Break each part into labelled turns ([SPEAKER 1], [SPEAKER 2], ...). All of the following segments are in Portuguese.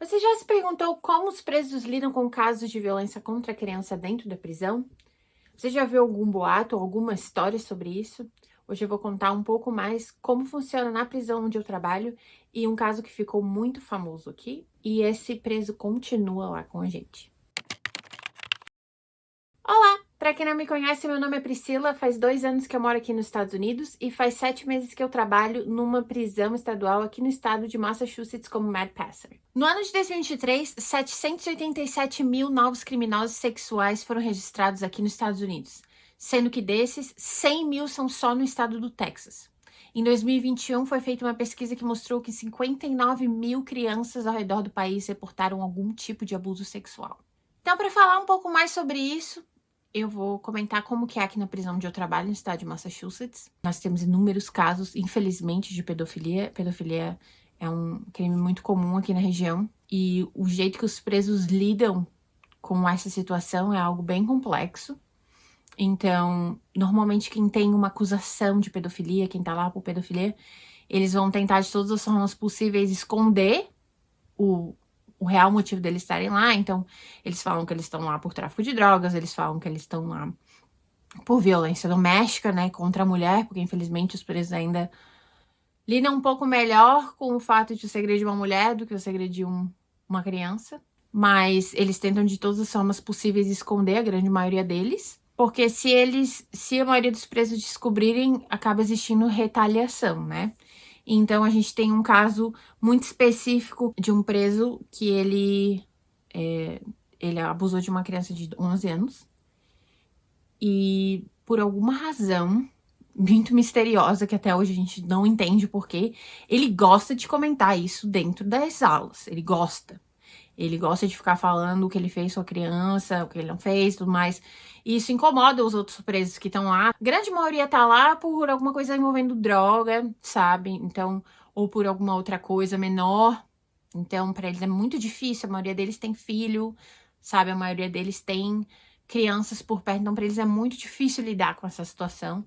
[SPEAKER 1] Você já se perguntou como os presos lidam com casos de violência contra a criança dentro da prisão? Você já viu algum boato ou alguma história sobre isso? Hoje eu vou contar um pouco mais como funciona na prisão onde eu trabalho e um caso que ficou muito famoso aqui, e esse preso continua lá com a gente. Olá! Para quem não me conhece, meu nome é Priscila, faz 2 anos que eu moro aqui nos Estados Unidos e faz 7 meses que eu trabalho numa prisão estadual aqui no estado de Massachusetts como Mad Passer. No ano de 2023, 787 mil novos criminosos sexuais foram registrados aqui nos Estados Unidos, sendo que desses, 100 mil são só no estado do Texas. Em 2021, foi feita uma pesquisa que mostrou que 59 mil crianças ao redor do país reportaram algum tipo de abuso sexual. Então, para falar um pouco mais sobre isso, eu vou comentar como que é aqui na prisão onde eu trabalho, no estado de Massachusetts. Nós temos inúmeros casos, infelizmente, de pedofilia. Pedofilia é um crime muito comum aqui na região. E o jeito que os presos lidam com essa situação é algo bem complexo. Então, normalmente quem tem uma acusação de pedofilia, quem tá lá por pedofilia, eles vão tentar de todas as formas possíveis esconder o real motivo deles estarem lá. Então, eles falam que eles estão lá por tráfico de drogas, eles falam que eles estão lá por violência doméstica, né, contra a mulher, porque infelizmente os presos ainda lidam um pouco melhor com o fato de você agredir uma mulher do que você agredir uma criança. Mas eles tentam de todas as formas possíveis esconder, a grande maioria deles, porque se a maioria dos presos descobrirem, acaba existindo retaliação, né? Então, a gente tem um caso muito específico de um preso que ele abusou de uma criança de 11 anos. E, por alguma razão muito misteriosa, que até hoje a gente não entende o porquê, ele gosta de comentar isso dentro das aulas. Ele gosta. Ele gosta de ficar falando o que ele fez com a criança, o que ele não fez, tudo mais. E isso incomoda os outros presos que estão lá. A grande maioria tá lá por alguma coisa envolvendo droga, sabe? Então, ou por alguma outra coisa menor. Então, para eles é muito difícil. A maioria deles tem filho, sabe? A maioria deles tem crianças por perto. Então, para eles é muito difícil lidar com essa situação.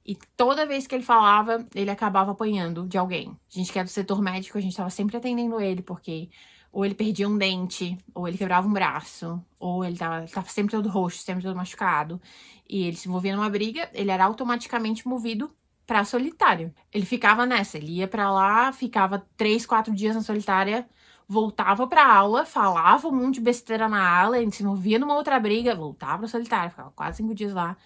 [SPEAKER 1] E toda vez que ele falava, ele acabava apanhando de alguém. A gente que é do setor médico, a gente tava sempre atendendo ele, porque ou ele perdia um dente, ou ele quebrava um braço, ou ele tava sempre todo roxo, sempre todo machucado. E ele se envolvia numa briga, ele era automaticamente movido pra solitário. Ele ficava nessa, ele ia pra lá, ficava 3, 4 dias na solitária, voltava pra aula, falava um monte de besteira na aula, ele se envolvia numa outra briga, voltava pra solitária, ficava quase 5 dias lá.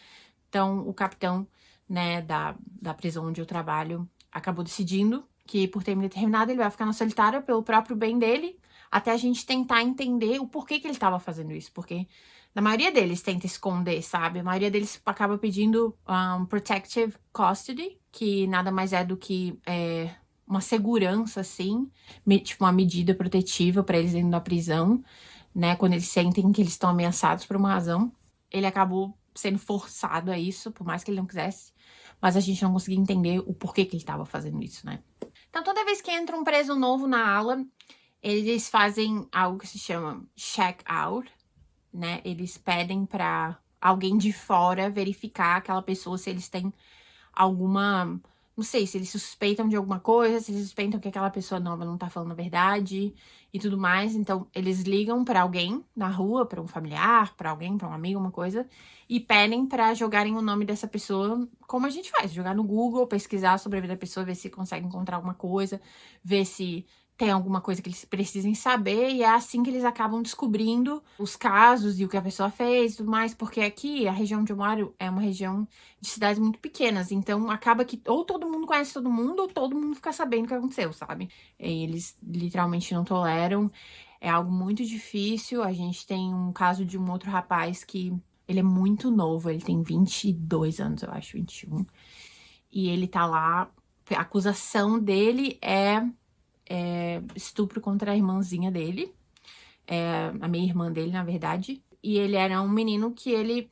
[SPEAKER 1] Então, o capitão, né, da prisão onde eu trabalho, acabou decidindo que por termo determinado ele vai ficar na solitária pelo próprio bem dele, até a gente tentar entender o porquê que ele estava fazendo isso, porque na maioria deles tenta esconder, sabe? A maioria deles acaba pedindo protective custody, que nada mais é do que uma segurança, assim, tipo uma medida protetiva para eles dentro da prisão, né? Quando eles sentem que eles estão ameaçados por uma razão. Ele acabou sendo forçado a isso, por mais que ele não quisesse, mas a gente não conseguia entender o porquê que ele estava fazendo isso, né? Então, toda vez que entra um preso novo na ala, eles fazem algo que se chama check-out, né? Eles pedem para alguém de fora verificar aquela pessoa, se eles têm alguma... Não sei, se eles suspeitam de alguma coisa, se eles suspeitam que aquela pessoa nova não tá falando a verdade e tudo mais. Então, eles ligam pra alguém na rua, pra um familiar, pra alguém, pra um amigo, uma coisa, e pedem pra jogarem o nome dessa pessoa, como a gente faz, jogar no Google, pesquisar sobre a vida da pessoa, ver se consegue encontrar alguma coisa, ver se tem alguma coisa que eles precisem saber, e é assim que eles acabam descobrindo os casos e o que a pessoa fez e tudo mais, porque aqui, a região onde eu moro é uma região de cidades muito pequenas, então acaba que ou todo mundo conhece todo mundo, ou todo mundo fica sabendo o que aconteceu, sabe? E eles literalmente não toleram, é algo muito difícil. A gente tem um caso de um outro rapaz que ele é muito novo, ele tem 22 anos, eu acho, 21, e ele tá lá, a acusação dele é estupro contra a irmãzinha dele, a minha irmã dele, na verdade. E ele era um menino que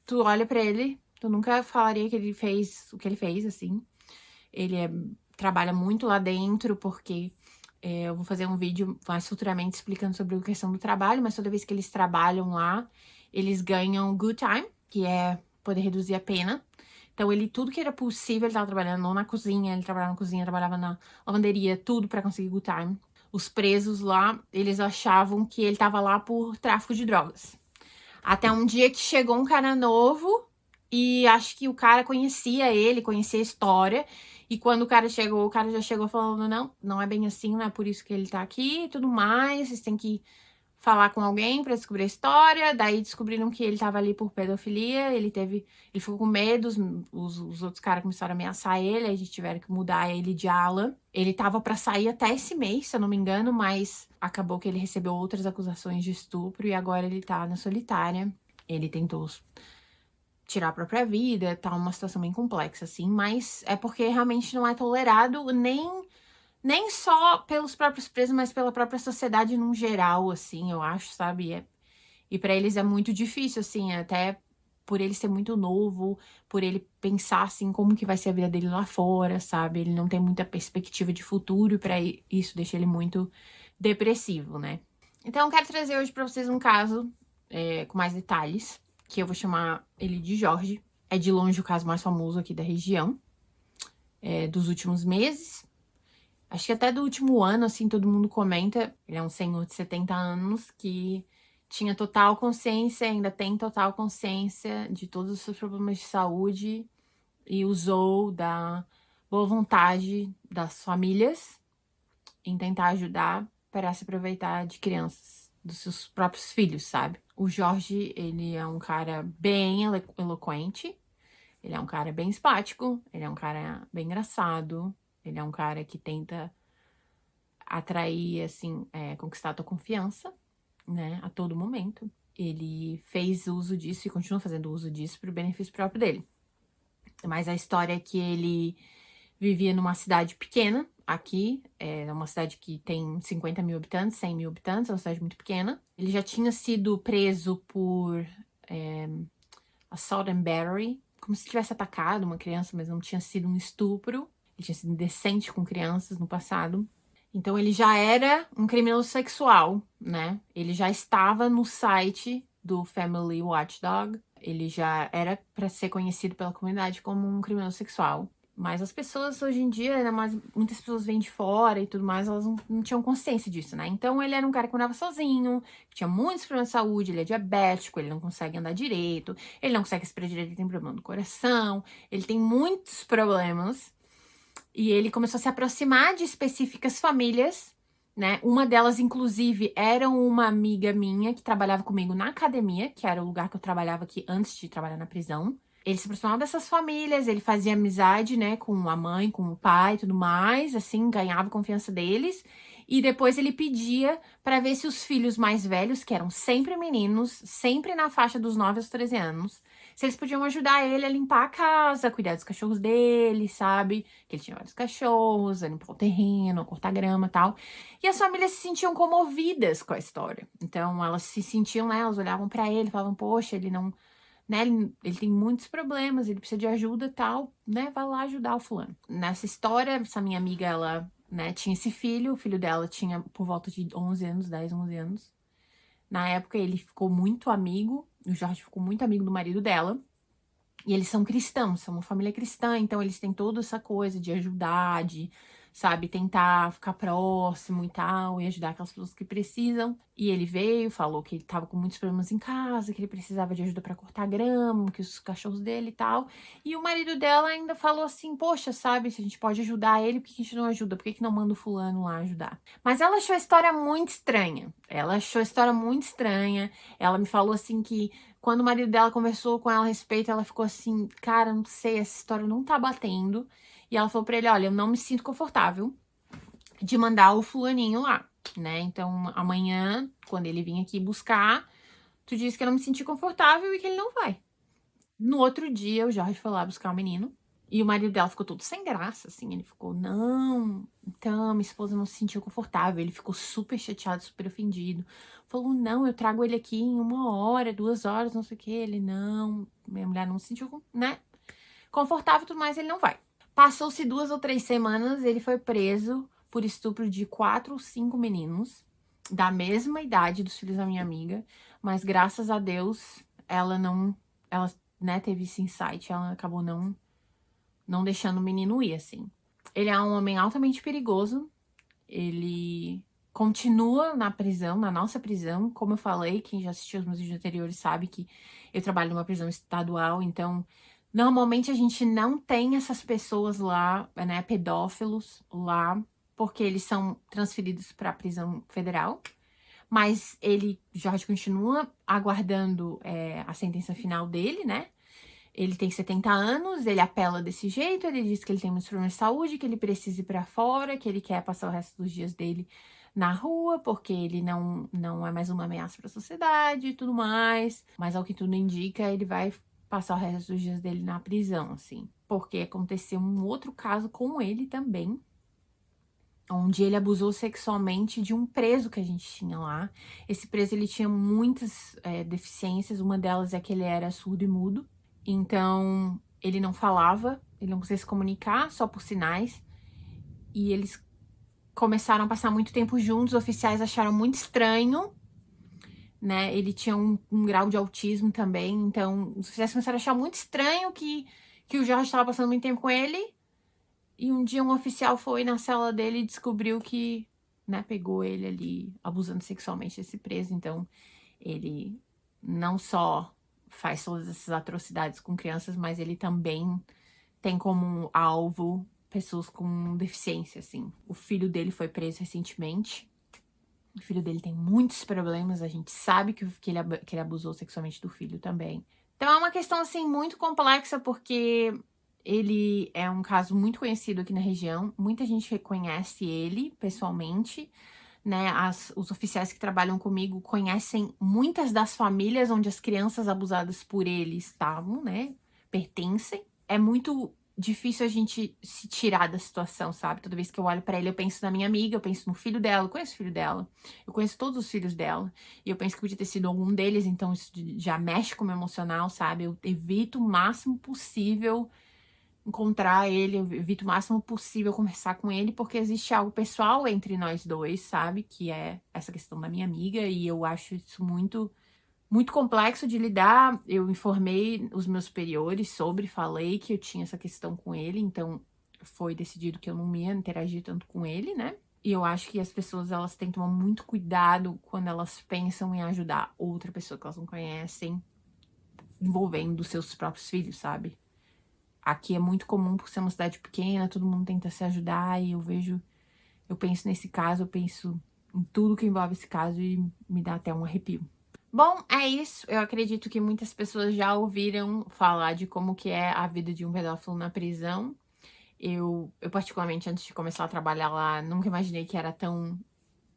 [SPEAKER 1] tu olha pra ele, tu nunca falaria que ele fez o que ele fez, assim. Ele trabalha muito lá dentro, porque eu vou fazer um vídeo mais futuramente explicando sobre a questão do trabalho, mas toda vez que eles trabalham lá, eles ganham good time, que é poder reduzir a pena. Então, tudo que era possível, ele tava trabalhando, ou na cozinha, ele trabalhava na cozinha, trabalhava na lavanderia, tudo pra conseguir good time. os presos lá, eles achavam que ele tava lá por tráfico de drogas. Até um dia que chegou um cara novo e acho que o cara conhecia ele, conhecia a história. E quando o cara chegou, o cara já chegou falando, não, não é bem assim, não é por isso que ele tá aqui e tudo mais. Vocês têm que falar com alguém pra descobrir a história. Daí descobriram que ele tava ali por pedofilia. Ele ficou com medo, os outros caras começaram a ameaçar ele, aí a gente tiveram que mudar ele de ala. Ele tava pra sair até esse mês, se eu não me engano, mas acabou que ele recebeu outras acusações de estupro e agora ele tá na solitária. Ele tentou tirar a própria vida, tá uma situação bem complexa, assim, mas é porque realmente não é tolerado nem só pelos próprios presos, mas pela própria sociedade num geral, assim, eu acho, sabe? E pra eles é muito difícil, assim, até por ele ser muito novo, por ele pensar, assim, como que vai ser a vida dele lá fora, sabe? Ele não tem muita perspectiva de futuro e pra isso deixa ele muito depressivo, né? Então eu quero trazer hoje pra vocês um caso com mais detalhes, que eu vou chamar ele de Jorge. É de longe o caso mais famoso aqui da região, dos últimos meses. Acho que até do último ano, assim, todo mundo comenta. Ele é um senhor de 70 anos que tinha total consciência, ainda tem total consciência de todos os seus problemas de saúde e usou da boa vontade das famílias em tentar ajudar para se aproveitar de crianças, dos seus próprios filhos, sabe? O Jorge, ele é um cara bem eloquente, ele é um cara bem simpático, ele é um cara bem engraçado, ele é um cara que tenta atrair, assim, conquistar a tua confiança, né, a todo momento. Ele fez uso disso e continua fazendo uso disso pro benefício próprio dele. Mas a história é que ele vivia numa cidade pequena, aqui, é uma cidade que tem 50 mil habitantes, 100 mil habitantes, é uma cidade muito pequena. Ele já tinha sido preso por assault and battery, como se tivesse atacado uma criança, mas não tinha sido um estupro. Ele tinha sido indecente com crianças no passado. Então ele já era um criminoso sexual, né? Ele já estava no site do Family Watchdog. Ele já era para ser conhecido pela comunidade como um criminoso sexual. Mas as pessoas hoje em dia, ainda mais, muitas pessoas vêm de fora e tudo mais, elas não tinham consciência disso, né? Então ele era um cara que morava sozinho, que tinha muitos problemas de saúde, ele é diabético, ele não consegue andar direito, ele não consegue respirar direito, ele tem problema no coração, ele tem muitos problemas. E ele começou a se aproximar de específicas famílias, né? Uma delas, inclusive, era uma amiga minha que trabalhava comigo na academia, que era o lugar que eu trabalhava aqui antes de trabalhar na prisão. Ele se aproximava dessas famílias, ele fazia amizade, né, com a mãe, com o pai e tudo mais, assim, ganhava a confiança deles. E depois ele pedia para ver se os filhos mais velhos, que eram sempre meninos, sempre na faixa dos 9 aos 13 anos, se eles podiam ajudar ele a limpar a casa, a cuidar dos cachorros dele, sabe? Que ele tinha vários cachorros, a limpar o terreno, a cortar grama e tal. E as famílias se sentiam comovidas com a história. Então elas se sentiam, né? Elas olhavam para ele, falavam, poxa, ele não, né? Ele tem muitos problemas, ele precisa de ajuda e tal, né? Vai lá ajudar o fulano. Nessa história, essa minha amiga, ela, né, tinha esse filho, o filho dela tinha por volta de 11 anos, 10, 11 anos. Na época ele ficou muito amigo, o Jorge ficou muito amigo do marido dela. E eles são cristãos, são uma família cristã, então eles têm toda essa coisa de ajudar, de, sabe, tentar ficar próximo e tal, e ajudar aquelas pessoas que precisam. E ele veio, falou que ele tava com muitos problemas em casa, que ele precisava de ajuda pra cortar grama, que os cachorros dele e tal. E o marido dela ainda falou assim, poxa, sabe, se a gente pode ajudar ele, por que a gente não ajuda? Por que não manda o fulano lá ajudar? Mas ela achou a história muito estranha. Ela achou a história muito estranha. Ela me falou assim que quando o marido dela conversou com ela a respeito, ela ficou assim, cara, não sei, essa história não tá batendo. E ela falou pra ele, olha, eu não me sinto confortável de mandar o fulaninho lá, né? Então, amanhã, quando ele vir aqui buscar, tu diz que eu não me senti confortável e que ele não vai. No outro dia, o Jorge foi lá buscar o menino. E o marido dela ficou todo sem graça, assim. Ele ficou, não, então, minha esposa não se sentiu confortável. Ele ficou super chateado, super ofendido. Falou, não, eu trago ele aqui em 1 hora, 2 horas, não sei o que. Ele, não, minha mulher não se sentiu, né, confortável e tudo mais, ele não vai. Passou-se 2 ou 3 semanas, ele foi preso por estupro de 4 ou 5 meninos da mesma idade dos filhos da minha amiga. Mas graças a Deus, ela não, ela, né, teve esse insight, ela acabou não deixando o menino ir, assim. Ele é um homem altamente perigoso, ele continua na prisão, na nossa prisão. Como eu falei, quem já assistiu os meus vídeos anteriores sabe que eu trabalho numa prisão estadual, então normalmente a gente não tem essas pessoas lá, né, pedófilos lá, porque eles são transferidos para a prisão federal. Mas ele, Jorge, continua aguardando a sentença final dele, né? Ele tem 70 anos, ele apela desse jeito, ele diz que ele tem muitos problemas de saúde, que ele precisa ir pra fora, que ele quer passar o resto dos dias dele na rua, porque ele não é mais uma ameaça pra sociedade e tudo mais. Mas ao que tudo indica, ele vai passar o resto dos dias dele na prisão, assim. Porque aconteceu um outro caso com ele também, onde ele abusou sexualmente de um preso que a gente tinha lá. Esse preso, ele tinha muitas deficiências, uma delas é que ele era surdo e mudo. Então, ele não falava, ele não conseguia se comunicar, só por sinais. E eles começaram a passar muito tempo juntos, os oficiais acharam muito estranho, né? Ele tinha um grau de autismo também, então os oficiais começaram a achar muito estranho que o Jorge estava passando muito tempo com ele. E um dia um oficial foi na cela dele e descobriu que, né, pegou ele ali abusando sexualmente desse preso. Então, ele não só faz todas essas atrocidades com crianças, mas ele também tem como alvo pessoas com deficiência, assim. O filho dele foi preso recentemente. O filho dele tem muitos problemas, a gente sabe que ele abusou sexualmente do filho também. Então é uma questão, assim, muito complexa, porque ele é um caso muito conhecido aqui na região. Muita gente reconhece ele pessoalmente, né? Os oficiais que trabalham comigo conhecem muitas das famílias onde as crianças abusadas por ele estavam, né? Pertencem. É muito difícil a gente se tirar da situação, sabe? Toda vez que eu olho pra ele, eu penso na minha amiga, eu penso no filho dela, eu conheço o filho dela, eu conheço todos os filhos dela, e eu penso que podia ter sido algum deles, então isso já mexe com o meu emocional, sabe? Eu evito o máximo possível encontrar ele, eu evito o máximo possível conversar com ele, porque existe algo pessoal entre nós dois, sabe? Que é essa questão da minha amiga, e eu acho isso muito complexo de lidar. Eu informei os meus superiores sobre, falei que eu tinha essa questão com ele, então foi decidido que eu não ia interagir tanto com ele, né? E eu acho que as pessoas, elas têm que tomar muito cuidado quando elas pensam em ajudar outra pessoa que elas não conhecem, envolvendo seus próprios filhos, sabe? Aqui é muito comum, por ser uma cidade pequena, todo mundo tenta se ajudar, e eu penso nesse caso, eu penso em tudo que envolve esse caso e me dá até um arrepio. Bom, é isso. Eu acredito que muitas pessoas já ouviram falar de como que é a vida de um pedófilo na prisão. Eu particularmente, antes de começar a trabalhar lá, nunca imaginei que era tão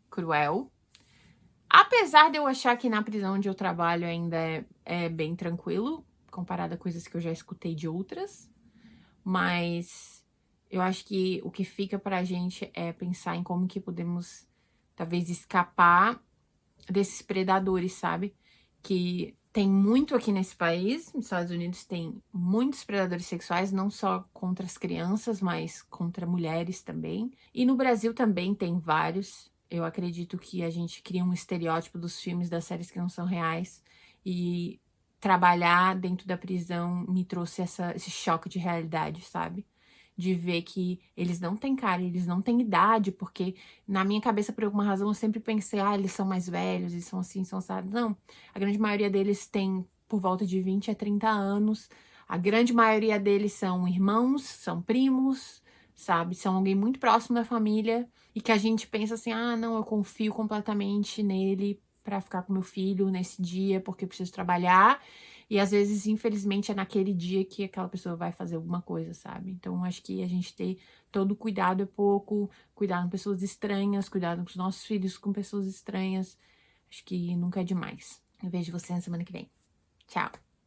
[SPEAKER 1] cruel. Apesar de eu achar que na prisão onde eu trabalho ainda é bem tranquilo, comparado a coisas que eu já escutei de outras. Mas eu acho que o que fica pra gente é pensar em como que podemos, talvez, escapar desses predadores, sabe? Que tem muito aqui nesse país. Nos Estados Unidos tem muitos predadores sexuais, não só contra as crianças, mas contra mulheres também. E no Brasil também tem vários. Eu acredito que a gente cria um estereótipo dos filmes, das séries que não são reais. E trabalhar dentro da prisão me trouxe esse choque de realidade, sabe? De ver que eles não têm cara, eles não têm idade, porque na minha cabeça, por alguma razão, eu sempre pensei, eles são mais velhos, eles são assim, são assim. Não, a grande maioria deles tem por volta de 20 a 30 anos, a grande maioria deles são irmãos, são primos, sabe? São alguém muito próximo da família, e que a gente pensa assim, não, eu confio completamente nele pra ficar com meu filho nesse dia, porque eu preciso trabalhar. E às vezes, infelizmente, é naquele dia que aquela pessoa vai fazer alguma coisa, sabe? Então, acho que a gente ter todo cuidado é pouco, cuidar com pessoas estranhas, cuidar com os nossos filhos com pessoas estranhas. Acho que nunca é demais. Eu vejo você na semana que vem. Tchau!